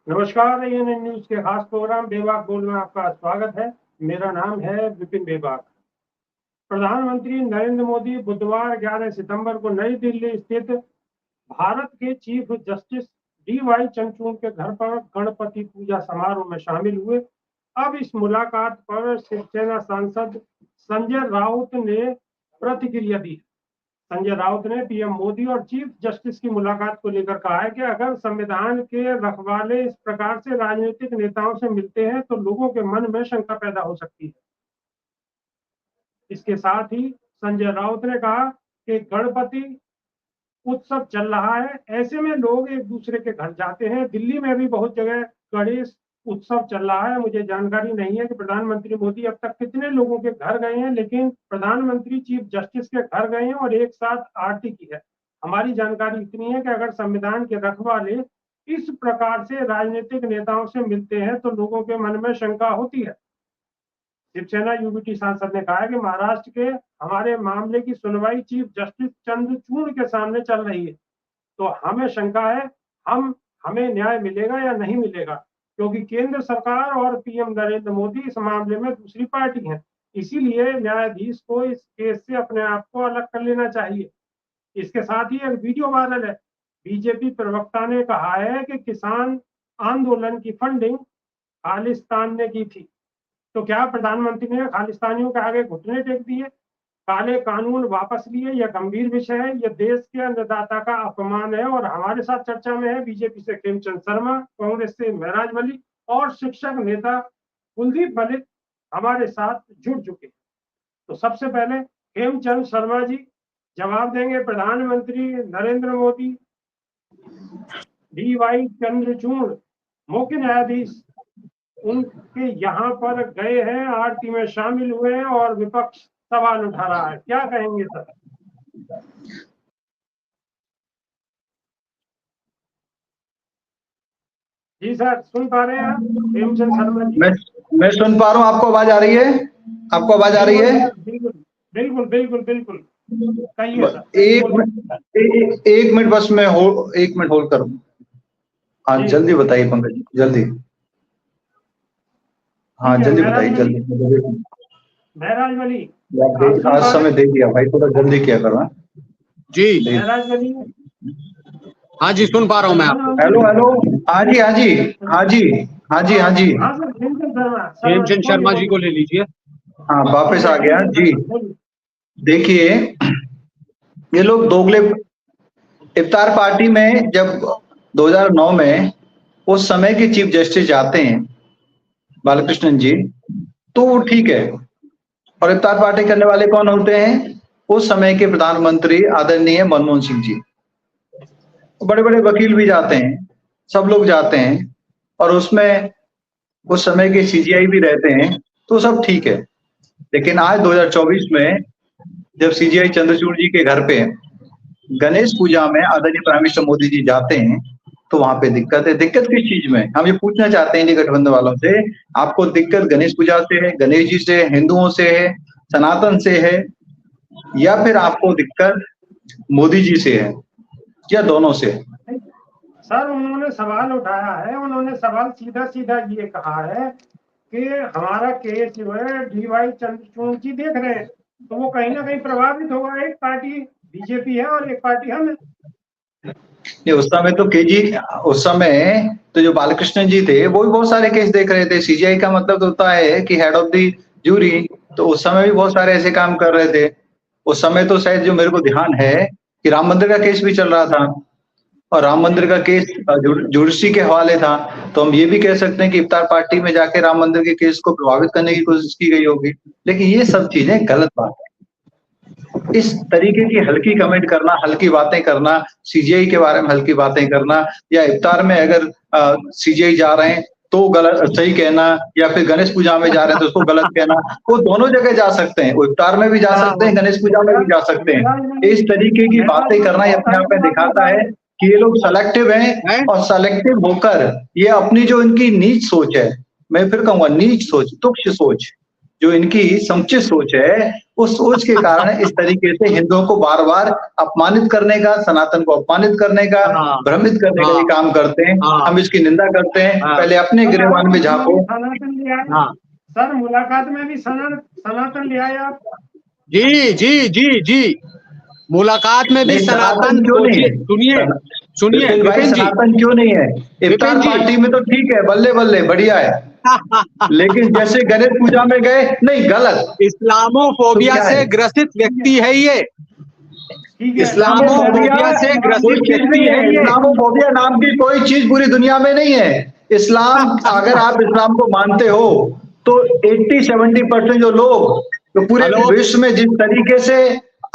नमस्कार, ANN news के खास प्रोग्राम बेबाक बोल में आपका स्वागत है। मेरा नाम है विपिन बेबाक। प्रधानमंत्री नरेंद्र मोदी बुधवार 11 सितंबर को नई दिल्ली स्थित भारत के चीफ जस्टिस DY चंद्रचूड़ के घर पर गणपति पूजा समारोह में शामिल हुए। अब इस मुलाकात पर शिवसेना सांसद संजय राउत ने प्रतिक्रिया दी। संजय राउत ने पीएम मोदी और चीफ जस्टिस की मुलाकात को लेकर कहा है कि अगर संविधान के रखवाले इस प्रकार से राजनीतिक नेताओं से मिलते हैं तो लोगों के मन में शंका पैदा हो सकती है। इसके साथ ही संजय राउत ने कहा कि गणपति उत्सव चल रहा है, ऐसे में लोग एक दूसरे के घर जाते हैं। दिल्ली में भी बहुत जगह गणेश उत्सव चल रहा है। मुझे जानकारी नहीं है कि प्रधानमंत्री मोदी अब तक कितने लोगों के घर गए हैं, लेकिन प्रधानमंत्री चीफ जस्टिस के घर गए हैं और एक साथ आरती की है। हमारी जानकारी इतनी है कि अगर संविधान के रखवाले इस प्रकार से राजनीतिक नेताओं से मिलते हैं तो लोगों के मन में शंका होती है। शिवसेना यूबीटी सांसद ने कहा है कि महाराष्ट्र के हमारे मामले की सुनवाई चीफ जस्टिस चंद्रचूड़ के सामने चल रही है, तो हमें शंका है हमें न्याय मिलेगा या नहीं मिलेगा, क्योंकि केंद्र सरकार और पीएम नरेंद्र मोदी इस मामले में दूसरी पार्टी है। इसीलिए न्यायाधीश को इस केस से अपने आप को अलग कर लेना चाहिए। इसके साथ ही एक वीडियो वायरल है। बीजेपी प्रवक्ता ने कहा है कि किसान आंदोलन की फंडिंग खालिस्तान ने की थी। तो क्या प्रधानमंत्री ने खालिस्तानियों के आगे घुटने टेक दिए? काले कानून वापस लिए? यह गंभीर विषय है। यह देश के अन्नदाता का अपमान है। और हमारे साथ चर्चा में है बीजेपी से खेमचंद शर्मा, कांग्रेस से महराज वली और शिक्षक नेता कुलदीप मलिक हमारे साथ जुड़ चुके हैं। तो सबसे पहले खेमचंद शर्मा जी जवाब देंगे। प्रधानमंत्री नरेंद्र मोदी DY चंद्रचूड़ मुख्य न्यायाधीश उनके यहाँ पर गए हैं, आरती में शामिल हुए हैं और विपक्ष सवाल उठा रहा है। क्या कहेंगे सर? जी सर, सुन पा रहे हैं आप? खेमचंद शर्मा जी, मैं सुन पा रहा हूँ। आपको आवाज आ रही है? आपको आवाज आ रही है? बिल्कुल बिल्कुल बिल्कुल बिल्कुल। कहिए सर। एक मिनट बस मैं एक मिनट होल्ड करूँ। हाँ जल्दी बताइए पंकज जी, जल्दी। हाँ जल्दी बताइए, जल्दी। महराज वली आज समय दे दिया भाई, थोड़ा जल्दी किया करो जी। महराज वली, हाँ जी, सुन पा रहा हूँ मैं आपको। हेलो हेलो, हाँ जी हाँ जी हाँ जी हाँ जी हाँ जी। हाँ सर, खेमचंद शर्मा जी को ले लीजिए। हाँ वापस आ गया जी। देखिए, ये लोग दोगले इफ्तार पार्टी में जब 2009 में उस समय के चीफ जस्टिस जाते हैं बालकृष्णन जी, तो वो ठीक है। और इफ्तार पार्टी करने वाले कौन होते हैं? उस समय के प्रधानमंत्री आदरणीय मनमोहन सिंह जी। बड़े बड़े वकील भी जाते हैं, सब लोग जाते हैं, और उसमें उस समय के CJI भी रहते हैं, तो सब ठीक है। लेकिन आज 2024 में जब CJI चंद्रचूड़ जी के घर पे गणेश पूजा में आदरणीय प्राइम मिनिस्टर मोदी जी जाते हैं, तो वहां पे दिक्कत है। दिक्कत किस चीज में? हम ये पूछना चाहते हैं इंडिया गठबंधन वालों से, आपको दिक्कत गणेश पूजा से है, गणेश जी से, हिंदुओं से है, सनातन से है, या फिर आपको दिक्कत मोदी जी से है, या दोनों से? सर, उन्होंने सवाल उठाया है। उन्होंने सवाल सीधा सीधा ये कहा है कि हमारा केस जो है DY चंद्रचूड़ जी देख रहे हैं, तो वो कहीं ना कहीं प्रभावित होगा। एक पार्टी बीजेपी है और एक पार्टी हम है। उस समय तो उस समय तो जो बालकृष्णन जी थे वो भी बहुत सारे केस देख रहे थे। CJI का मतलब तो होता है कि हेड ऑफ द जूरी, तो उस समय भी बहुत सारे ऐसे काम कर रहे थे। उस समय तो शायद जो मेरे को ध्यान है कि राम मंदिर का केस भी चल रहा था, और राम मंदिर का केस जुडिशरी के हवाले था। तो हम ये भी कह सकते हैं कि इफ्तार पार्टी में जाके राम मंदिर के केस को प्रभावित करने की कोशिश की गई होगी। लेकिन ये सब चीजें गलत बात है। इस तरीके की हल्की कमेंट करना, हल्की बातें करना, CJI के बारे में हल्की बातें करना, या इफ्तार में अगर CJI जा रहे हैं तो गलत सही कहना, या फिर गणेश पूजा में जा रहे हैं तो उसको गलत कहना, वो दोनों जगह जा सकते हैं। वो इफ्तार में भी जा सकते हैं, गणेश पूजा में भी जा सकते हैं। इस तरीके की बातें करना ये अपने आप में दिखाता है कि ये लोग सेलेक्टिव हैं, और सेलेक्टिव होकर ये अपनी जो इनकी नीच सोच है, मैं फिर कहूंगा नीच सोच, तुच्छ सोच, जो इनकी समुचित सोच है, उस सोच के कारण इस तरीके से हिंदुओं को बार बार अपमानित करने का, सनातन को अपमानित करने का, हाँ, भ्रमित करने का हाँ, ये काम करते हैं। हाँ, हम इसकी निंदा करते हैं। हाँ, पहले अपने गिरेबान में झांको। सनातन ले आए हाँ, सर, मुलाकात में भी सनातन ले आए आप। जी जी जी जी, मुलाकात में भी नहीं, सनातन, क्यों नहीं सोचिए, है? सुनिए सुनिए विपिन भाई, विपिन जी, सनातन क्यों नहीं है? विपिन इफ्तार जी। पार्टी में तो ठीक है, बल्ले बल्ले बढ़िया है, लेकिन जैसे गणेश पूजा में गए, नहीं, गलत। तो इस्लामोफोबिया क्या से है? ग्रसित व्यक्ति है ये, ठीक है, इस्लामोफोबिया इस्लामोफोबिया से कोई ग्रसित चीज व्यक्ति नहीं है है। ये। इस्लामोफोबिया नाम की कोई चीज पूरी दुनिया में नहीं है। इस्लाम, अगर आप इस्लाम को मानते हो तो 80-70% जो लोग तो पूरे हेलो विश्व में जिस तरीके से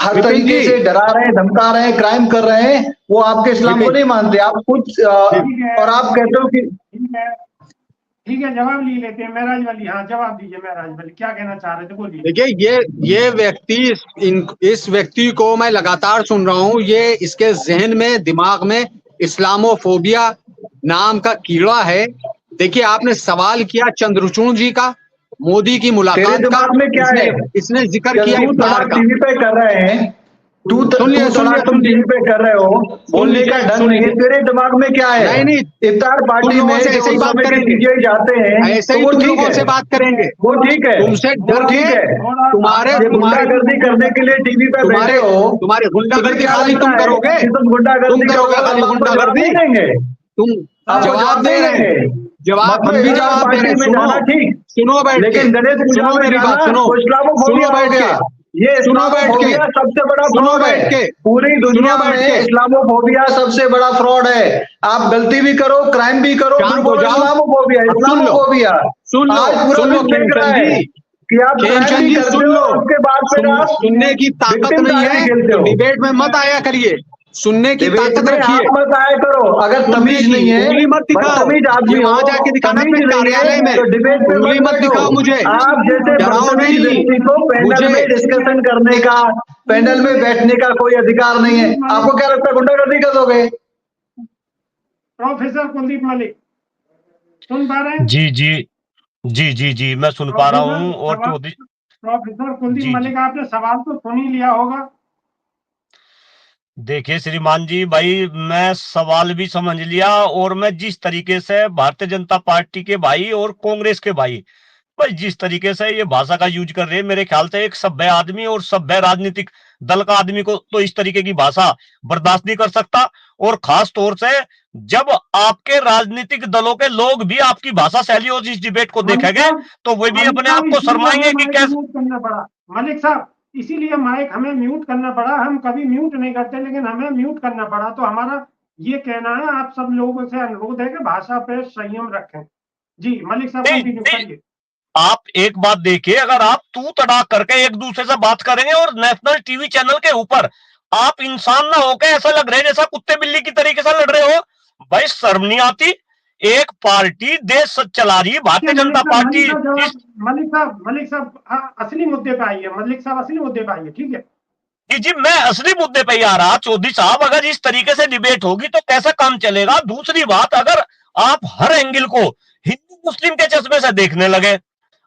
हर विपिन तरीके जी, से डरा रहे हैं, धमका रहे हैं, क्राइम कर रहे हैं, वो आपके इस्लाम को विपिन, नहीं मानते। आप कुछ ठीक है, और आप कहते हो कि ठीक है, ठीक है, जवाब ले लेते हैं। महराज वाली, हाँ जवाब दीजिए। महराज वाली क्या कहना चाह रहे थे, बोलिए। देखिए ये व्यक्ति, इस व्यक्ति को मैं लगातार सुन रहा हूँ, ये इसके जहन में, दिमाग में इस्लामोफोबिया नाम का कीड़ा है। देखिए आपने सवाल किया चंद्रचूड़ जी का, मोदी की तेरे मुलाकात का, दिमाग में क्या है? इसने जिक्र जब किया तू इफ्तार तड़ाक का। टीवी पे कर रहे हैं, तू सुन लिए, सुन तड़ाक लिए, तुम सुन लिए, टीवी पे कर रहे हो, बोलने का ढंग सुन नहीं है। लीजिए। तेरे दिमाग में क्या है? नहीं नहीं, इफ्तार तुम पार्टी लोगों में से जो ऐसे ही उस बात समय के करेंगे, डीजे जाते हैं, ऐसे तो ही वो तुम ठीक लोगों से है, बात करेंगे। वो ठीक है, तुमसे डर वो के, ठीक है। तुम्हारे ये तुम्हारे गुंडागर्दी करने के लिए टीवी पे बैठे तुम्हारे हो, तुम्हारे तुम्हें गुंडागर्दी क्या खाली लगता तुम है करोगे, कि तुम तुम गुंडागर्दी करोगे करोगे, खाली हम आपको जवाब गुंडागर्दी। नहीं देंगे? तुम आपको जवाब जवाब दे नहीं रहे देंगे। हैं, जवाब, हम मतलब भी इफ्तार जवाब दे रहे पार्टी हैं। में सुनो, जाना ठीक, सुनो बैठ के, लेकिन गणेश पूजा सुनो में मेरी बात, जाना सुनो, तो इस्लामोफोबिया सुनो हो बैठ गया। के, ये सुनो बैठ के, इस्लामोफोबिया सबसे बड़ा सुनो फ्रॉड बैठ है। के, पूरी दुनिया सुनो बैठ में के, इस्लामोफोबिया सबसे बड़ा फ्रॉड है। आप गलती भी करो, क्राइम भी करो, फिर शांत हो बोलो जाओ। इस्लामोफोबिया, अब सुन लो, इस्लामोफोबिया। सुन लो, आज पूरा सुन लो विश्व देख रहा खेमचंद है जी, कि आप क्राइम खेमचंद भी जी करते सुन हो लो, और उसके बाद फिर आप सुनने की ताकत विक्टिम नहीं कार्ड भी है खेलते तो हो। डिबेट में मत आया करिए, सुनने की डिबेट ताकत में रखिए। आप मत आया करो। अगर सुनने तमीज की नहीं है, उंगली मत दिखाओ, बदतमीज ये आदमी हो, वहां जाके दिखाना तमीज अपने नहीं है, कार्यालय में, तो डिबेट पे उंगली मत मत बैठो। दिखाओ मुझे, आप जैसे डराओ बदतमीज नहीं व्यक्ति को पैनल मुझे। में डिस्कशन करने का, पैनल में बैठने का कोई अधिकार नहीं है। आपको क्या लगता है गुंडागर्दी कर दोगे? प्रोफेसर कुलदीप मलिक सुन पा रहे हैं? जी जी जी जी जी, मैं सुन पा रहा प्रोफेसर हूँ। और सवाल, चौधरी प्रोफेसर कुलदीप जी जी, मलिक, आपने सवाल तो सुन ही लिया होगा। देखिए श्रीमान जी, भाई मैं सवाल भी समझ लिया, और मैं जिस तरीके से भारतीय जनता पार्टी के भाई और कांग्रेस के भाई जिस तरीके से ये भाषा का यूज कर रहे हैं, मेरे ख्याल से एक सभ्य आदमी और सभ्य राजनीतिक दल का आदमी को तो इस तरीके की भाषा बर्दाश्त नहीं कर सकता। और खास तौर से जब आपके राजनीतिक दलों के लोग भी आपकी भाषा शैली और इस डिबेट को मलिक देखेंगे साहब, तो वे भी मलिक अपने साहब, आप को इसीलिए हमें शर्माएंगे कि माइक कैसे। म्यूट करना पड़ा। मलिक साहब, इसीलिए माइक हमें म्यूट करना पड़ा। हम कभी म्यूट नहीं करते, लेकिन हमें म्यूट करना पड़ा। तो हमारा ये कहना है, आप सब लोगों से अनुरोध है कि भाषा पे संयम रखें। जी मलिक साहब, नहीं कंटिन्यू नहीं, करिए। आप एक बात देखिए, अगर आप तू तड़ाक करके एक दूसरे से बात करेंगे और नेशनल टीवी चैनल के ऊपर आप इंसान ना होके ऐसा लग रहा है जैसा कुत्ते बिल्ली की तरीके से लड़ रहे हो, भाई शर्म नहीं आती? एक पार्टी देश चला रही, भारतीय जनता पार्टी मलिक साहब इस जवाब, मलिक साहब, हाँ, असली मुद्दे पे आइए। मलिक साहब, असली मुद्दे पे आइए, ठीक है? जी मैं असली मुद्दे पे ही आ रहा। चौधरी साहब, अगर इस तरीके से डिबेट होगी तो कैसा काम चलेगा? दूसरी बात, अगर आप हर एंगल को हिंदू मुस्लिम के चश्मे से देखने लगे,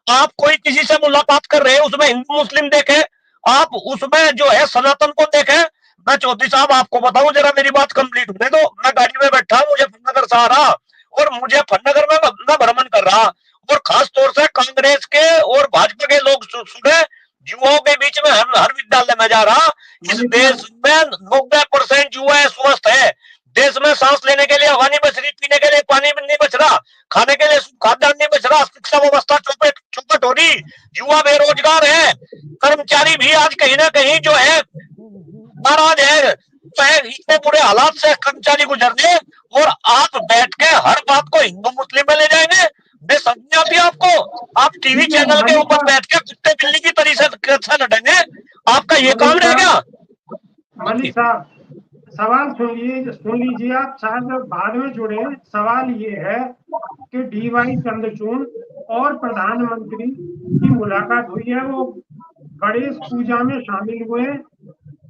आप कोई किसी से मुलाकात कर रहे हैं उसमें हिंदू मुस्लिम देखे, आप उसमें जो है सनातन को देखे। मैं चौधरी साहब आपको बताऊं, जरा मेरी बात कंप्लीट होने दो। मैं गाड़ी में बैठा, मुझे फन्नगर से आ रहा और मुझे फन्नगर में मैं भ्रमण कर रहा, और खास तौर से कांग्रेस के और भाजपा के लोग सुने युवाओं के बीच में हर विद्यालय में जा रहा। इस मलिक देश साहब, में 90% युवा स्वस्थ है। देश में सांस लेने के लिए हवा नहीं बच रही, पीने के लिए पानी नहीं बच रहा, खाने के लिए खाद्यान्न नहीं बच रहा, शिक्षा व्यवस्था चौपट हो रही, युवा बेरोजगार है, कर्मचारी भी आज कहीं ना कहीं जो है नाराज है। इतने बुरे हालात से कर्मचारी गुजर रहे, और आप बैठ के हर बात को हिंदू मुस्लिम में ले जाएंगे। बेसमझ नहीं आती आपको? आप टीवी ठीक है चैनल के मलिक ऊपर साहब, बैठ के कुत्ते बिल्ली की तरीके से लड़ेंगे? आपका ये काम मलिक रह साहब, गया? मलिक साहब, सवाल सुन लीजिए। आप शायद बाद में जुड़े। सवाल ये है कि डीवाई चंद्रचूड़ और प्रधानमंत्री की मुलाकात हुई है, वो गणेश पूजा में शामिल हुए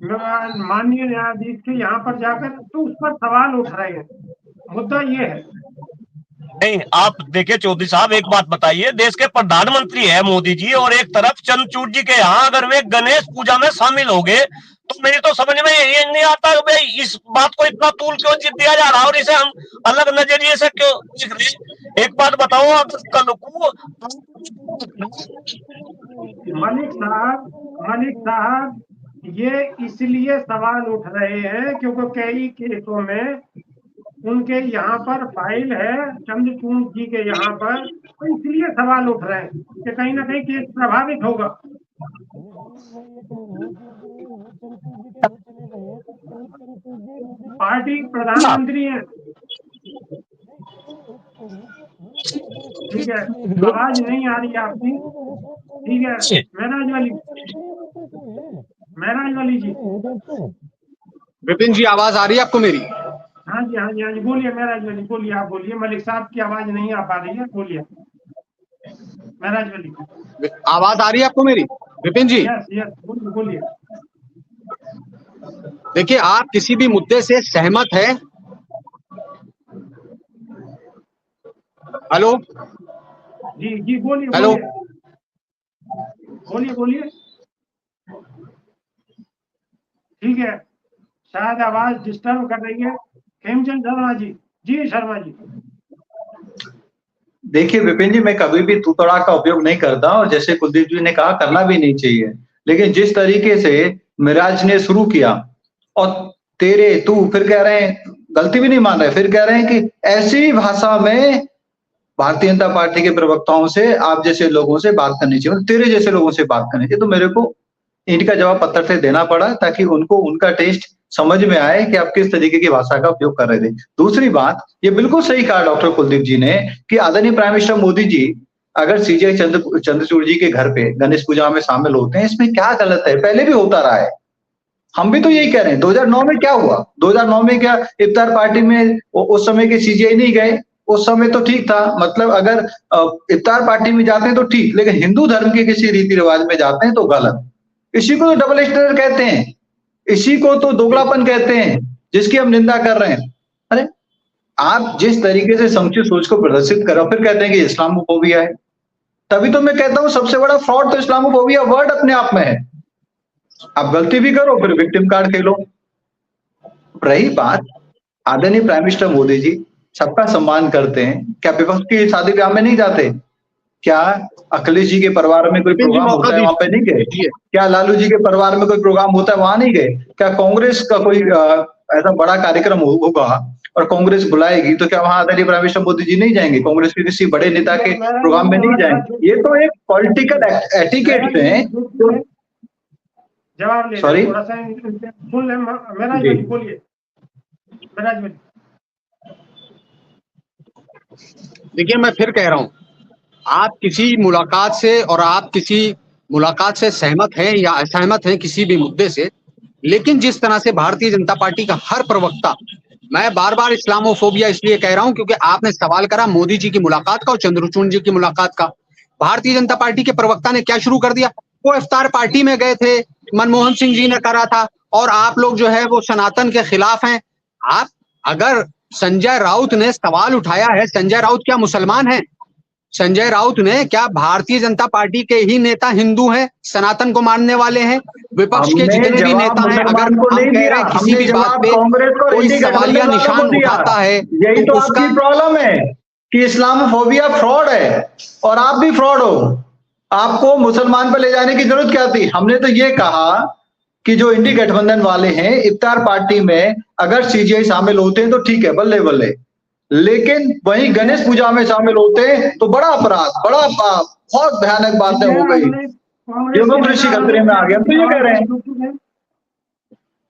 माननीय न्यायाधीश के यहाँ पर जाकर, तो उस पर सवाल उठ रहे हैं। मुद्दा ये है। नहीं, आप देखिए चौधरी साहब, एक बात बताइए, देश के प्रधानमंत्री है मोदी जी, और एक तरफ चंद्रचूड़ जी के यहाँ अगर वे गणेश पूजा में शामिल हो गए, तो मेरी तो समझ में ये नहीं आता कि भाई इस बात को इतना तूल क्यों दिया जा रहा है और इसे हम अलग नजरिए से क्यों देख रहे हैं। एक बात बताओ, अगर कल को मलिक साहब, ये इसलिए सवाल उठ रहे हैं क्योंकि कई केसों में उनके यहाँ पर फाइल है, चंद्रचूड़ जी के यहाँ पर, तो इसलिए सवाल उठ रहे हैं कि कहीं ना कहीं केस प्रभावित होगा। पार्टी प्रधानमंत्री हैं, ठीक है, आवाज नहीं आ रही है आपकी, ठीक है, महराज वाली जी। विपिन जी, आवाज आ रही है आपको मेरी? हाँ जी, हाँ जी, हाँ जी, बोलिए महराज वाली, बोलिए, आप बोलिए, मलिक साहब की आवाज नहीं आ पा रही है, बोलिए महराज वाली। आवाज आ रही है आपको मेरी विपिन जी? यस यस, बोलिए बोलिए। देखिए, आप किसी भी मुद्दे से सहमत है? हेलो जी जी, बोलिए हेलो, बोलिए बोलिए बोलिए, ठीक है, शायद आवाज डिस्टर्ब कर रही है। हेमचंद शर्मा जी, जी शर्मा जी। देखिए विपिन जी, मैं कभी भी तू तड़ाक का उपयोग नहीं करता, और जैसे कुलदीप जी ने कहा, करना भी नहीं चाहिए। लेकिन जिस तरीके से मिराज ने शुरू किया, और तेरे तू फिर कह रहे हैं, गलती भी नहीं मान रहे, फिर कह रहे हैं कि ऐसी भाषा में भारतीय जनता पार्टी के प्रवक्ताओं से, आप जैसे लोगों से बात करनी चाहिए, मतलब तेरे जैसे लोगों से बात करनी चाहिए। तो मेरे को इनका जवाब पत्र से देना पड़ा, ताकि उनको उनका टेस्ट समझ में आए कि आप किस तरीके की भाषा का उपयोग कर रहे थे। दूसरी बात, ये बिल्कुल सही कहा डॉक्टर कुलदीप जी ने कि आदरणीय प्राइम मिनिस्टर मोदी जी अगर सीजे चंद्रचूड़ जी के घर पे गणेश पूजा में शामिल होते हैं, इसमें क्या गलत है? पहले भी होता रहा है, हम भी तो यही कह रहे हैं। 2009 में क्या हुआ? 2009 में क्या इफ्तार पार्टी में उस समय के सीजीआई नहीं गए? उस समय तो ठीक था, मतलब अगर इफ्तार पार्टी में जाते हैं तो ठीक, लेकिन हिंदू धर्म के किसी रीति रिवाज में जाते हैं तो गलत। इसी को तो डबल स्टैंडर्ड कहते हैं, इसी को तो दोगलापन कहते हैं, जिसकी हम निंदा कर रहे हैं। अरे, आप जिस तरीके से समुचित सोच को प्रदर्शित कर रहे हो, फिर कहते हैं कि इस्लामोफोबिया है। तभी तो मैं कहता हूं सबसे बड़ा फ्रॉड तो इस्लामोफोबिया वर्ड अपने आप में है। आप गलती भी करो, फिर विक्टिम कार्ड खेलो। रही बात, आदरणीय प्राइम मिनिस्टर मोदी जी सबका सम्मान करते हैं, क्या विपक्ष की शादी ब्याह में नहीं जाते? क्या अखिलेश जी के परिवार में कोई विपिन जी प्रोग्राम मौका होता है वहां पे नहीं गए? दीजिए। क्या लालू जी के परिवार में कोई प्रोग्राम होता है वहां नहीं गए? क्या कांग्रेस का कोई ऐसा बड़ा कार्यक्रम होगा और कांग्रेस बुलाएगी, तो क्या वहां आदरणीय प्राइम मिनिस्टर मोदी जी नहीं जाएंगे? कांग्रेस के किसी बड़े नेता के प्रोग्राम में नहीं जाएंगे? ये तो एक पॉलिटिकल एटिकेट है। जवाब ले सॉरी, थोड़ा सा सुन ले महराज जी वाली, बोलिए महराज वाली। देखिए, मैं फिर कह रहा हूं, आप किसी मुलाकात से और आप किसी मुलाकात से सहमत हैं या असहमत हैं किसी भी मुद्दे से, लेकिन जिस तरह से भारतीय जनता पार्टी का हर प्रवक्ता, मैं बार बार इस्लामोफोबिया इसलिए कह रहा हूं क्योंकि आपने सवाल करा मोदी जी की मुलाकात का और चंद्रचूड़ जी की मुलाकात का। भारतीय जनता पार्टी के प्रवक्ता ने क्या शुरू कर दिया? वो इफ्तार पार्टी में गए थे, मनमोहन सिंह जी ने करा था, और आप लोग जो है वो सनातन के खिलाफ हैं। आप, अगर संजय राउत ने सवाल उठाया है, संजय राउत क्या मुसलमान है? संजय राउत ने क्या भारतीय जनता पार्टी के ही नेता हिंदू हैं, सनातन को मानने वाले हैं? विपक्ष के हमने जितने भी जवाब नेता हैं, अगर मुसलमान को हम नहीं कह दिया, रहे हैं किसी हमने भी बात जवाब पे कांग्रेस को कोई इंडी सवालिया गठबंधन वालों निशान को दिया। उठाता है यही तो उसका आपकी प्रॉब्लम है कि इस्लामोफोबिया फ्रॉड है, और आप भी फ्रॉड हो। आपको मुसलमान पर ले जाने की जरूरत क्या थी? हमने तो ये कहा कि जो इंडी गठबंधन वाले हैं, इफ्तार पार्टी में अगर सीजीआई शामिल होते हैं तो ठीक है, बल्ले बल्ले, लेकिन वहीं गणेश पूजा में शामिल होते हैं तो बड़ा अपराध, बड़ा पाप, बहुत भयानक बातें हो गई। कांग्रेस के योगम ऋषि नेता खतरे में आ गया, हम तो ये कह रहे हैं।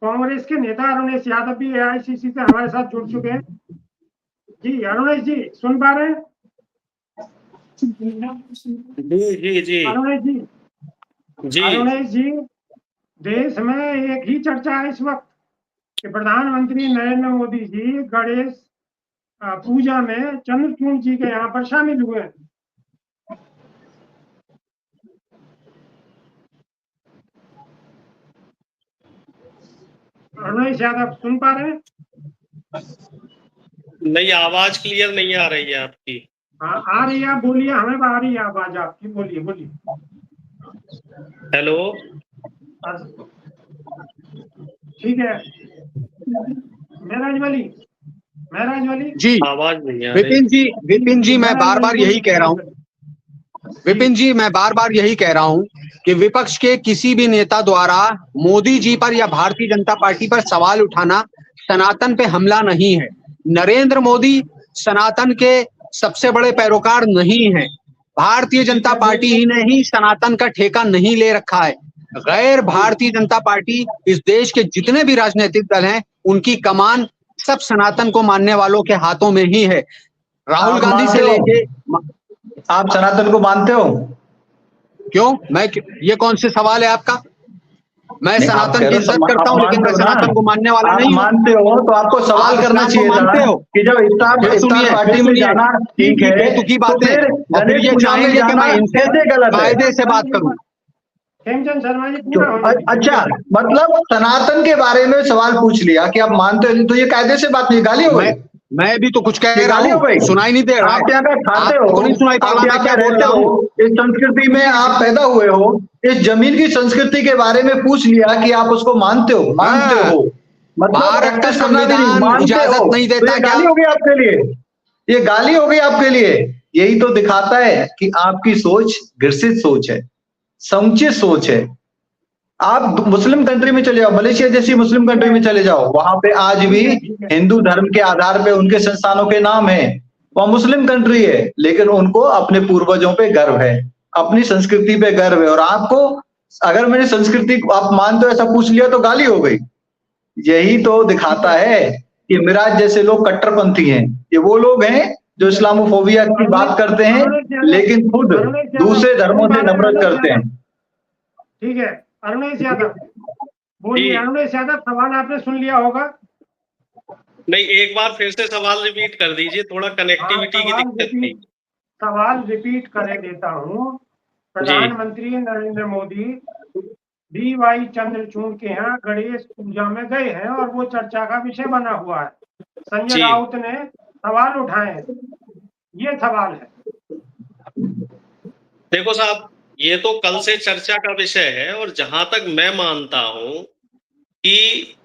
कांग्रेस के नेता अरुणेश यादव भी एआईसीसी से हमारे साथ जुड़ चुके हैं। जी अरुणेश जी, सुन पा रहे हैं? जी जी अरुणेश जी, जी अरुणेश जी, देश में एक ही चर्चा है इस वक्त कि प्रधानमंत्री नरेंद्र मोदी जी गणेश पूजा में चंद्रचूड़ जी के यहाँ पर शामिल हुए हैं। अरुणेश यादव सुन पा रहे हैं? नहीं, आवाज क्लियर नहीं आ रही है आपकी। हाँ आ रही है, आप बोलिए, हमें आ रही है आवाज आपकी, बोलिए बोलिए। हेलो, ठीक है, महराज वाली जी आवाज नहीं आ रही। विपिन जी मैं बार बार यही कह रहा हूँ, विपिन जी मैं बार बार यही कह रहा हूँ कि विपक्ष के किसी भी नेता द्वारा मोदी जी पर या भारतीय जनता पार्टी पर सवाल उठाना सनातन पे हमला नहीं है। नरेंद्र मोदी सनातन के सबसे बड़े पैरोकार नहीं है। भारतीय जनता पार्टी ही ने ही सनातन का ठेका नहीं ले रखा है। गैर भारतीय जनता पार्टी इस देश के जितने भी राजनीतिक दल हैं उनकी कमान सब सनातन को मानने वालों के हाथों में ही है। राहुल गांधी से लेके, आप सनातन को मानते हो? क्यों मैं ये कौन से सवाल है आपका? मैं नहीं, आप सनातन कह की रहे हो, इज्जत करता हूँ लेकिन मैं मानते हो ना? सनातन को मानने वाला आप नहीं हूँ। मानते हो तो आपको सवाल आप करना इस्लाम को चाहिए मानते था हो? कि जब इफ्तार पार्टी में जाना ठीक है, बेतुकी तो बातें, फिर और फिर गणेश ये पूजा में चाहेंगे कि जाना मैं इनसे कैसे गलत है? कायदे से बात करूं। हेमचंद शर्मा जी पूरा होने दीजिए। अच्छा, मतलब सनातन के बारे में सवाल पूछ लिया कि आप मानते हो, तो ये कायदे से बात नहीं, गाली हो गई। मैं भी तो कुछ कह ये रहा गाली हो हूँ, गई। सुनाई नहीं दे रहा आप है? यहाँ का खाते हो, आपको नहीं सुनाई पड़ आप रहा यहाँ मैं क्या पे बोल रहते रहा हो, हूँ? इस संस्कृति में आप पैदा हुए हो, इस जमीन की संस्कृति के बारे में पूछ लिया कि आप उसको मानते हो? मानते हाँ, हो मतलब भारत का प्रैक्टिस करना भी नहीं, संविधान मानते इजाजत हो, नहीं तो देता ये क्या? गाली हो गई आपके लिए, ये गाली हो गई आपके लिए। यही तो दिखाता है कि आपकी सोच घृणित सोच है, समुचित सोच है। आप मुस्लिम कंट्री में चले जाओ, मलेशिया जैसी मुस्लिम कंट्री में चले जाओ, वहां पे आज भी हिंदू धर्म के आधार पे उनके संस्थानों के नाम है, वह मुस्लिम कंट्री है, लेकिन उनको अपने पूर्वजों पे गर्व है, अपनी संस्कृति पे गर्व है। और आपको अगर मैंने संस्कृति आप मानते हो ऐसा पूछ लिया तो गाली हो गई। यही तो दिखाता है कि मिराज जैसे लोग कट्टरपंथी हैं। ये वो लोग हैं जो इस्लामोफोबिया की बात करते हैं लेकिन खुद दूसरे धर्मों से नफरत करते हैं। ठीक है, अरुणेश यादव बोलिए। अरुणेश यादव, सवाल आपने सुन लिया होगा। नहीं, एक बार फिर से सवाल रिपीट कर दीजिए, थोड़ा कनेक्टिविटी की दिक्कत थी। सवाल रिपीट कर देता हूँ। प्रधानमंत्री नरेंद्र मोदी DY चंद्रचूड़ के यहाँ गणेश पूजा में गए हैं और वो चर्चा का विषय बना हुआ है। संजय राउत ने सवाल उठाए, ये सवाल है। देखो साहब, ये तो कल से चर्चा का विषय है, और जहां तक मैं मानता हूं कि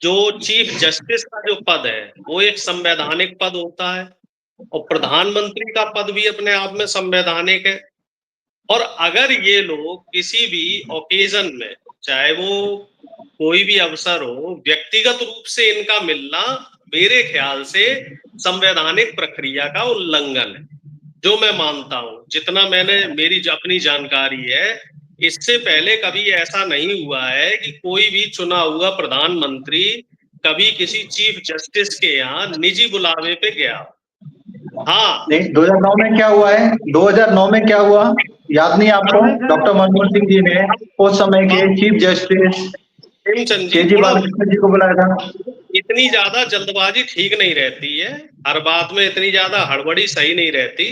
जो चीफ जस्टिस का जो पद है वो एक संवैधानिक पद होता है, और प्रधानमंत्री का पद भी अपने आप में संवैधानिक है। और अगर ये लोग किसी भी ओकेजन में, चाहे वो कोई भी अवसर हो, व्यक्तिगत रूप से इनका मिलना मेरे ख्याल से संवैधानिक प्रक्रिया का उल्लंघन है, जो मैं मानता हूं। जितना मैंने मेरी अपनी जानकारी है, इससे पहले कभी ऐसा नहीं हुआ है कि कोई भी चुना हुआ प्रधानमंत्री कभी किसी चीफ जस्टिस के यहाँ निजी बुलावे पे गया। हाँ नहीं, 2009 में क्या हुआ है? 2009 में क्या हुआ याद नहीं आपको? डॉक्टर मनमोहन सिंह जी ने उस समय के चीफ जस्टिस के.जी. बालकृष्ण जी को बुलाया था। इतनी ज्यादा जल्दबाजी ठीक नहीं रहती है, हर बात में इतनी ज्यादा हड़बड़ी सही नहीं रहती।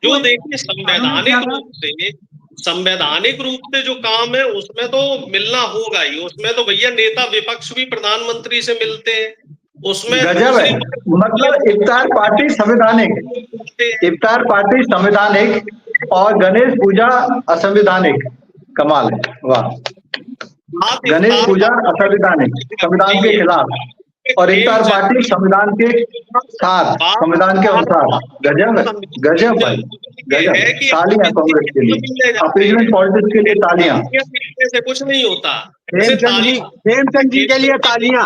जो देखिए संवैधानिक रूप से जो काम है उसमें तो मिलना होगा ही। उसमें तो भैया नेता विपक्ष भी प्रधानमंत्री से मिलते हैं, उसमें गजब है। मतलब इफ्तार पार्टी संवैधानिक और गणेश पूजा असंवैधानिक। कमाल है, वाह। गणेश पूजा असंवैधानिक, संविधान के खिलाफ, और इफ्तार पार्टी संविधान के साथ, संविधान के अनुसार। गजब है, गजब भाई, गजब। तालियां कांग्रेस के लिए, अपीजमेंट पॉलिटिक्स के लिए तालियां। से कुछ नहीं होता। हेमचंद जी के लिए तालियां।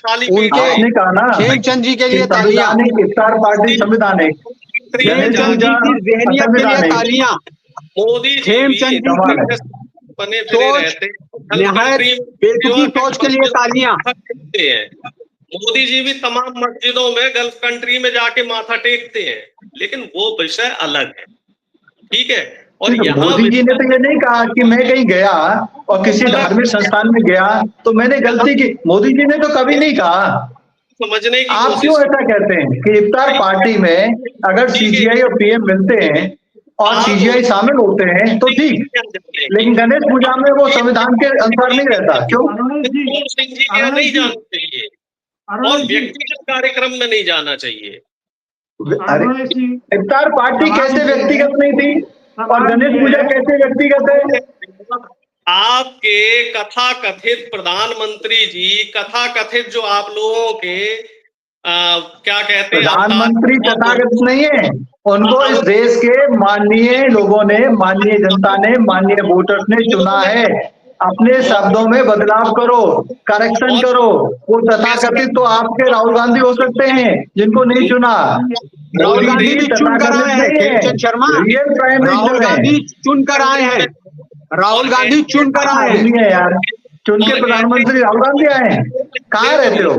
आपने कहा ना हेमचंद जी के लिए तालियां। इफ्तार पार्टी संवैधानिक, गणेश पूजा तालियां। मोदी हेमचंद जी बने फिरे रहते, बेतुकी सोच के लिए तालियां। मोदी जी भी तमाम मस्जिदों में गल्फ कंट्री में जाके माथा टेकते हैं, लेकिन वो विषय अलग है, ठीक है। और मोदी जी ने तो ये नहीं कहा कि मैं कहीं गया और किसी धार्मिक संस्थान में गया तो मैंने गलती की। मोदी जी ने तो कभी नहीं कहा। समझने की आप क्यों ऐसा कहते हैं कि इफ्तार पार्टी में अगर CGI और PM मिलते हैं और CGI शामिल होते हैं तो ठीक, लेकिन गणेश पूजा में वो संविधान के अनुसार नहीं रहता? क्यों? नहीं जानते? और व्यक्तिगत कार्यक्रम में नहीं जाना चाहिए। अरे इफ्तार पार्टी कैसे व्यक्तिगत नहीं थी और गणेश पूजा कैसे व्यक्तिगत है? आपके कथा कथित प्रधानमंत्री जी, कथा कथित जो आप लोगों के क्या कहते हैं, प्रधानमंत्री तथागत नहीं है, उनको इस देश के माननीय लोगों ने, माननीय जनता ने, माननीय वोटर्स ने चुना है। अपने शब्दों में बदलाव करो, करेक्शन करो। वो तथाकथित तो आपके राहुल गांधी हो सकते हैं जिनको नहीं चुना। राहुल गांधी भी चुन कर आए हैं, Khemchand Sharma, real prime Rahul minister है। गांधी चुन कर आए हैं, राहुल गांधी चुन कर आए हैं। नहीं है यार, चुन के प्रधानमंत्री राहुल गांधी आए हैं। कहाँ रहते हो?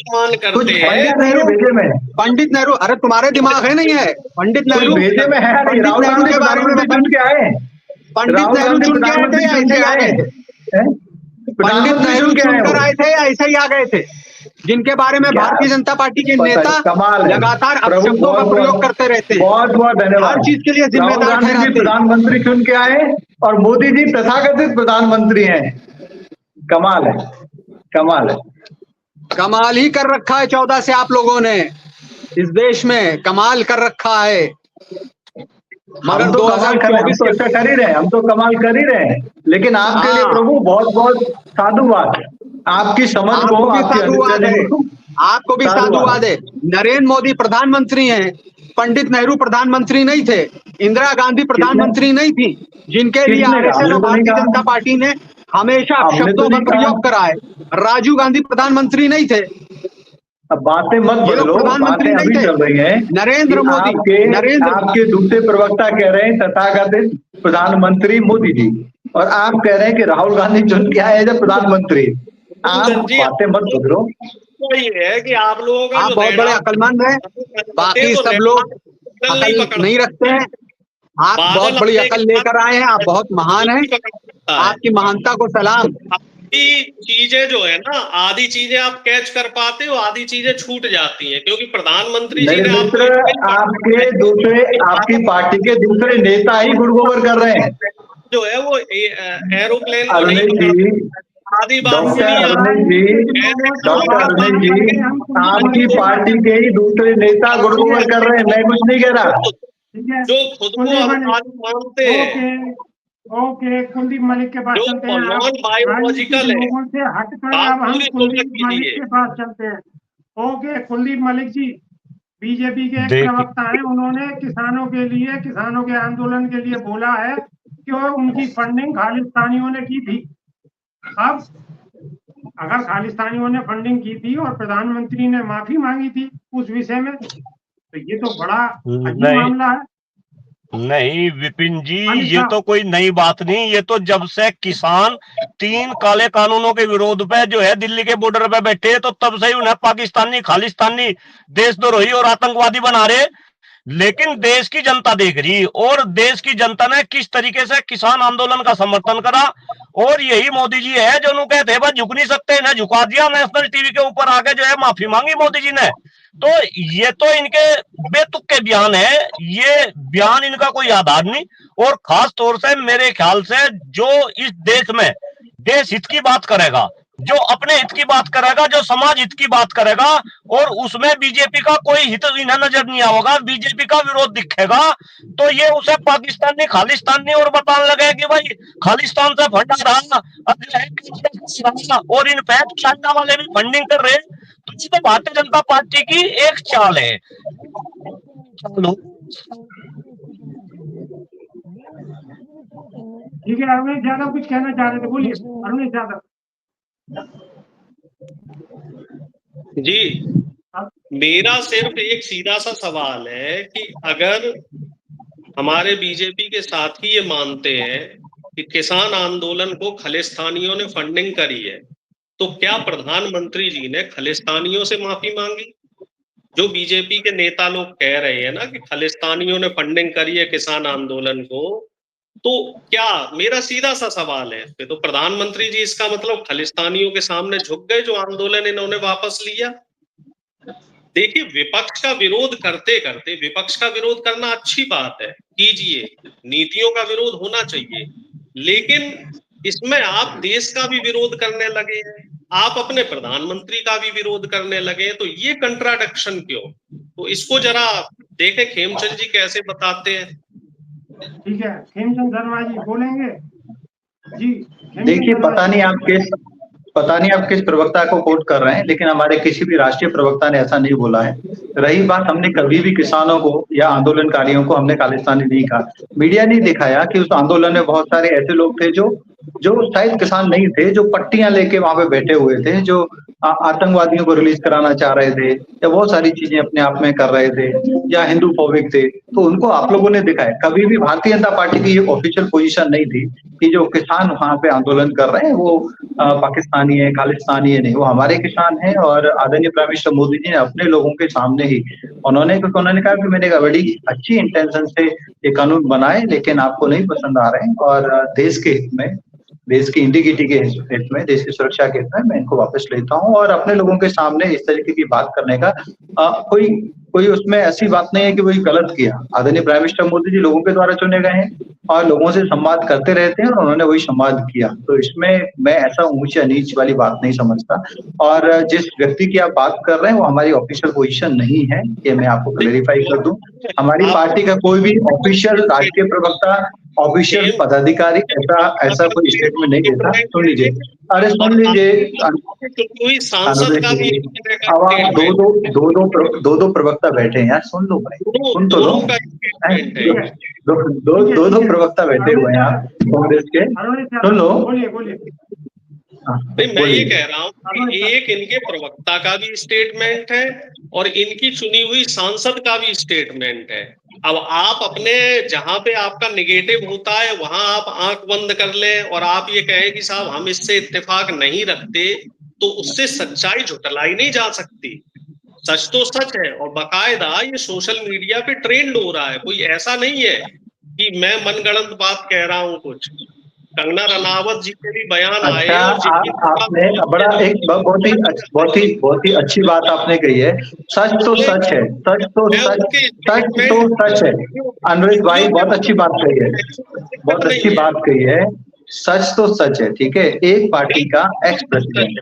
कुछ पंडित नेहरू भेजे में, पंडित नेहरू, अरे तुम्हारे दिमाग है नहीं है? पंडित नेहरू भेजे में है नहीं। राहुल गांधी के बारे में चुन के आए। पंडित नेहरू चुन के आए थे या ऐसे ही आ गए थे? पंडित नेहरू चुनकर आए थे या ऐसे ही आ गए थे? जिनके बारे में भारतीय जनता पार्टी के नेता लगातार अपशब्दों का प्रयोग करते रहते हैं। बहुत बहुत धन्यवाद। हर चीज के लिए जिम्मेदार ठहराते। प्रधानमंत्री चुन के आए और मोदी जी तथाकथित प्रधानमंत्री हैं। कमाल है, कमाल है। कमाल ही कर रखा है 14 से आप लोगों ने इस देश में, कमाल कर रखा है। मगर हम तो कमाल कर ही रहे हैं, हम तो कमाल कर ही रहे हैं। लेकिन आपके लिए प्रभु बहुत बहुत साधुवाद, आपकी समझ को, आपको भी साधुवाद है। नरेंद्र मोदी प्रधानमंत्री हैं, पंडित नेहरू प्रधानमंत्री नहीं थे, इंदिरा गांधी प्रधानमंत्री नहीं थी, जिनके लिए आरएसएस और भारतीय जनता पार्टी ने हमेशा शब्दों का प्रयोग करा है। राजीव गांधी प्रधानमंत्री नहीं थे। अब बातें मत बदलो, बातें अभी चल रही हैं। नरेंद्र मोदी, आपके दूसरे प्रवक्ता कह रहे हैं तथाकथित प्रधानमंत्री मोदी जी, और आप कह रहे हैं कि राहुल गांधी चुन के आए जब प्रधानमंत्री। आप बातें मत बदलो। तो ये है कि आप लोगों का आप बहुत बड़े अक्लमंद हैं, बाकी सब लोग अकल नहीं रखते हैं। आप बहुत बड़ी अकल लेकर आए हैं, आप बहुत महान हैं, आपकी महानता को सलाम। चीजें जो है ना, आधी चीजें आप कैच कर पाते हो, आधी चीजें छूट जाती हैं, क्योंकि प्रधानमंत्री जी ने आपके दूसरे, आपकी पार्टी के दूसरे नेता ही गुड़गोबर कर रहे हैं जो है वो एरोप्लेन को नहीं आधी बात डॉक्टर अरविंद जी, आपकी पार्टी के ही दूसरे नेता गुड़गोबर कर रहे हैं, मैं कुछ नहीं कह रहा। जो खुद को मानते हैं। ओके, कुलदीप मलिक के पास चलते हैं। नॉन बायोलॉजिकल है, लोगों से हटकर अब हम कुलदीप मलिक के पास चलते हैं। ओके, कुलदीप मलिक जी बीजेपी के एक प्रवक्ता हैं, उन्होंने किसानों के लिए, किसानों के आंदोलन के लिए बोला है कि उनकी फंडिंग खालिस्तानियों ने की थी। अब अगर खालिस्तानियों ने फंडिंग की थी और प्रधानमंत्री ने माफी मांगी थी उस विषय में, तो ये तो बड़ा अजीब मामला है। नहीं विपिन जी, ये तो कोई नई बात नहीं। ये तो जब से किसान 3 काले कानूनों के विरोध पे जो है दिल्ली के बॉर्डर पे बैठे, तो तब से ही उन्हें पाकिस्तानी, खालिस्तानी, देशद्रोही और आतंकवादी बना रहे। लेकिन देश की जनता देख रही, और देश की जनता ने किस तरीके से किसान आंदोलन का समर्थन करा। और यही मोदी जी है जो उन्होंने कहते हैं भाई झुक नहीं सकते, इन्हें झुका दिया। नेशनल टीवी के ऊपर आके जो है माफी मांगी मोदी जी ने। तो ये तो इनके बेतुके बयान है, ये बयान इनका कोई आधार नहीं। और खास तौर से मेरे ख्याल से जो इस देश में देश हित की बात करेगा, जो अपने हित की बात करेगा, जो समाज हित की बात करेगा, और उसमें बीजेपी का कोई हित इन्हें नजर नहीं आएगा, बीजेपी का विरोध दिखेगा, तो ये उसे पाकिस्तानी, खालिस्तानी और बताने लगे कि भाई खालिस्तान से फंड आ रहा, और इनफैक्ट चाइना वाले भी फंडिंग कर रहे हैं। तो ये तो भारतीय जनता पार्टी की एक चाल है। चलो ठीक है, अरुणेश यादव कुछ कहना चाह रहे थे, बोलिए अरुणेश यादव जी। मेरा सिर्फ एक सीधा सा सवाल है कि अगर हमारे बीजेपी के साथी ये मानते हैं कि किसान आंदोलन को खालिस्तानियों ने फंडिंग करी है, तो क्या प्रधानमंत्री जी ने खालिस्तानियों से माफी मांगी? जो बीजेपी के नेता लोग कह रहे हैं ना कि खालिस्तानियों ने फंडिंग करी है किसान आंदोलन को, तो क्या, मेरा सीधा सा सवाल है, तो प्रधानमंत्री जी इसका मतलब खालिस्तानियों के सामने झुक गए जो आंदोलन इन्होंने वापस लिया? देखिए, विपक्ष का विरोध करते करते, विपक्ष का विरोध करना अच्छी बात है, कीजिए, नीतियों का विरोध होना चाहिए, लेकिन इसमें आप देश का भी विरोध करने लगे हैं। आप अपने प्रधानमंत्री का भी विरोध करने लगे, तो ये कंट्राडिक्शन क्यों? तो इसको जरा देखें खेमचंद जी कैसे बताते हैं। ठीक है, खेमचंद शर्मा जी बोलेंगे जी। देखिए, पता नहीं आप किस प्रवक्ता को कोट कर रहे हैं, लेकिन हमारे किसी भी राष्ट्रीय प्रवक्ता ने ऐसा नहीं बोला है। रही बात, हमने कभी भी किसानों को या आंदोलनकारियों को हमने खालिस्तानी नहीं कहा। मीडिया ने दिखाया कि उस आंदोलन में बहुत सारे ऐसे लोग थे जो शायद किसान नहीं थे, जो पट्टियां लेके वहां पे बैठे हुए थे, जो आतंकवादियों को रिलीज कराना चाह रहे थे, या बहुत सारी चीजें अपने आप में कर रहे थे, या हिंदू फोबिक थे। तो उनको आप लोगों ने दिखाया। कभी भी भारतीय जनता पार्टी की ये ऑफिशियल पोजीशन नहीं थी कि जो किसान वहां पे आंदोलन कर रहे हैं वो पाकिस्तानी है, खालिस्तानी है। नहीं, वो हमारे किसान हैं। और आदरणीय प्राइम मिनिस्टर मोदी जी ने अपने लोगों के सामने ही उन्होंने कहा कि मैंने बड़ी अच्छी इंटेंशन से ये कानून बनाए, लेकिन आपको नहीं पसंद आ रहे हैं, और देश के हित में, देश की इंटीग्रिटी के हित में, देश की सुरक्षा के हित में मैं इनको वापस लेता हूं। और अपने लोगों के सामने इस तरीके की बात करने का कोई उसमें ऐसी बात नहीं है कि वही गलत किया। आदरणीय प्राइम मिनिस्टर मोदी जी लोगों के द्वारा चुने गए हैं और लोगों से संवाद करते रहते हैं, और उन्होंने वही संवाद किया। तो इसमें मैं ऐसा ऊंच या नीच वाली बात नहीं समझता। और जिस व्यक्ति की आप बात कर रहे हैं वो हमारी ऑफिशियल पोजीशन नहीं है, ये मैं आपको क्लेरिफाई कर दूं। हमारी पार्टी का कोई भी ऑफिशियल राष्ट्रीय प्रवक्ता, ऑफिशियल पदाधिकारी ऐसा कोई स्टेटमेंट नहीं देता। सुन लीजिए, अरे सुन लीजिए, सांसद का भी अब आप दो प्रवक्ता बैठे हैं यार, सुन लो भाई, सुन तो लो। दो प्रवक्ता बैठे हुए हैं आप कांग्रेस के, सुन लो। मैं ये कह रहा हूँ कि एक इनके प्रवक्ता का भी स्टेटमेंट है और इनकी चुनी हुई सांसद का भी स्टेटमेंट है। अब आप अपने जहां पे आपका निगेटिव होता है वहां आप आंख बंद कर लें और आप ये कहें कि साहब हम इससे इत्तेफाक नहीं रखते, तो उससे सच्चाई झुटलाई नहीं जा सकती। सच तो सच है, और बाकायदा ये सोशल मीडिया पे ट्रेंड हो रहा है। कोई ऐसा नहीं है कि मैं मनगढ़ंत बात कह रहा हूँ कुछ। कंगना रनावत जी के भी बयान आए। आपने बड़ा एक बहुत ही अच्छी बात आपने कही है। सच तो सच है, सच तो सच है। अनुराग भाई बहुत अच्छी बात कही है, बहुत अच्छी बात कही है। सच तो सच है, ठीक है। एक पार्टी का एक्स प्रेसिडेंट,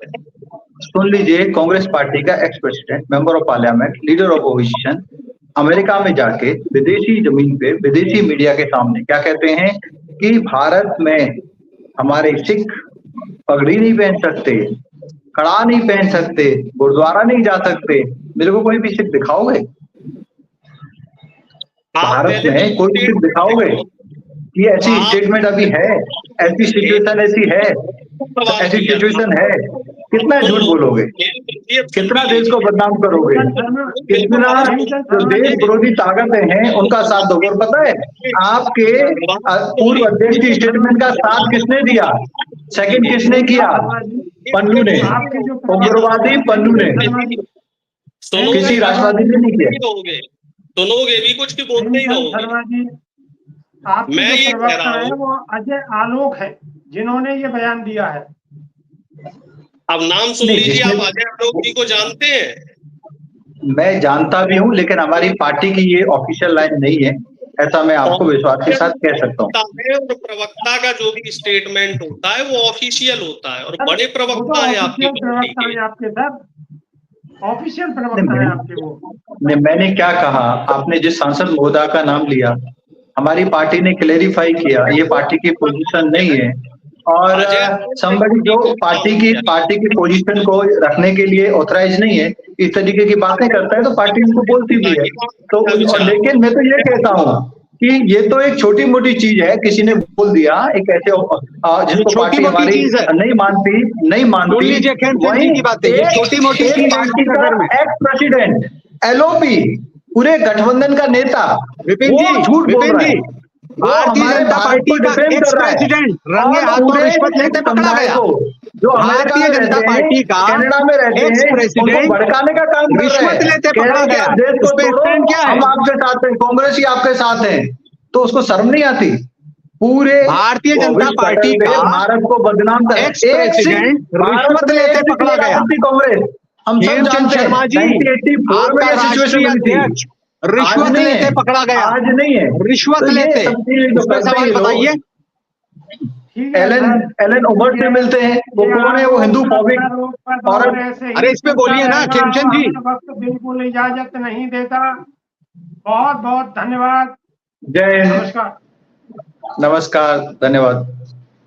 सुन लीजिए, कांग्रेस पार्टी का ex president, member of parliament, leader of opposition, America में जाके विदेशी जमीन पे विदेशी मीडिया के सामने क्या कहते हैं कि भारत में हमारे सिख पगड़ी नहीं पहन सकते, कड़ा नहीं पहन सकते, गुरुद्वारा नहीं जा सकते। मेरे को कोई भी सिख दिखाओगे भारत में? कोई भी सिख दिखाओगे कि ऐसी स्टेटमेंट अभी है, ऐसी सिचुएशन ऐसी सिचुएशन है? कितना झूठ बोलोगे, कितना देश को बदनाम करोगे, कितना जो देश विरोधी ताकतें हैं उनका साथ दोगे। और पता है आपके पूर्व अध्यक्ष की स्टेटमेंट का साथ किसने दिया? सेकंड किसने किया? पन्नू ने, उग्रवादी पन्नू ने, किसी राष्ट्रवादी ने नहीं किया। सुनोगे भी कुछ की बोलते ही रहोगे। मैं ये कह रहा हूँ वो अजय आलोक है जिन्होंने ये बयान दिया है। अब नाम सुन लीजिए, आप अजय आलोक जी को जानते हैं? मैं जानता भी हूं, लेकिन हमारी पार्टी की ये ऑफिशियल लाइन नहीं है, ऐसा मैं आपको विश्वास के साथ कह सकता हूँ। और प्रवक्ता का जो भी स्टेटमेंट होता है वो ऑफिशियल होता है, और बड़े प्रवक्ता है आपके साथ, ऑफिशियल प्रवक्ता है आपके वो। मैंने क्या कहा? आपने जिस सांसद महोदय का नाम लिया, हमारी पार्टी ने क्लेरिफाई किया ये पार्टी की पोजीशन नहीं है। और somebody जो पार्टी की पोजीशन को रखने के लिए ऑथराइज नहीं है, इस तरीके की बातें करता है, तो पार्टी उनको बोलती भी है। तो लेकिन मैं तो ये कहता हूँ कि ये तो एक छोटी मोटी चीज है, किसी ने बोल दिया, एक ऐसे जिसको पार्टी हमारी नहीं मानती वही छोटी मोटी पार्टी का एक्स प्रेसिडेंट LOP पूरे गठबंधन का नेता विपिन जी, झूठ बोल रहा है। भारतीय जनता पार्टी का एक्स प्रेसिडेंट रंगे हाथों रिश्वत लेते पकड़ा गया। जो भारतीय जनता पार्टी का कनाडा में रहते एक्स हैं, प्रेसिडेंट भड़काने का काम कर रहे हैं, रिश्वत लेते पकड़ा गया। देश को तोड़ो, क्या है? हम आपके साथ हैं, कांग्रेस ही आपके साथ है, तो उसको शर्म नहीं आती? पूरे भारतीय जनता पार्टी का भारत को बदनाम कर एक्स प्रेसिडेंट रिश्वत लेते पकड़ा गया। कांग्रेस हम सब जानते हैं। शर्मा जी, 1984 में ये सिचुएशन बनी थी, रिश्वत लेते पकड़ा गया। आज नहीं है। रिश्वत लेते, तो सवाल बताइए। ठीक है एलन उमर से मिलते हैं, वो कौन है? वो हिंदू फॉबिक और अरे इस पे बोलिए ना खेमचंद जी। वक्त बिल्कुल इजाजत नहीं देता। बहुत बहुत धन्यवाद। जय हिंद। नमस्कार। नमस्कार, धन्यवाद।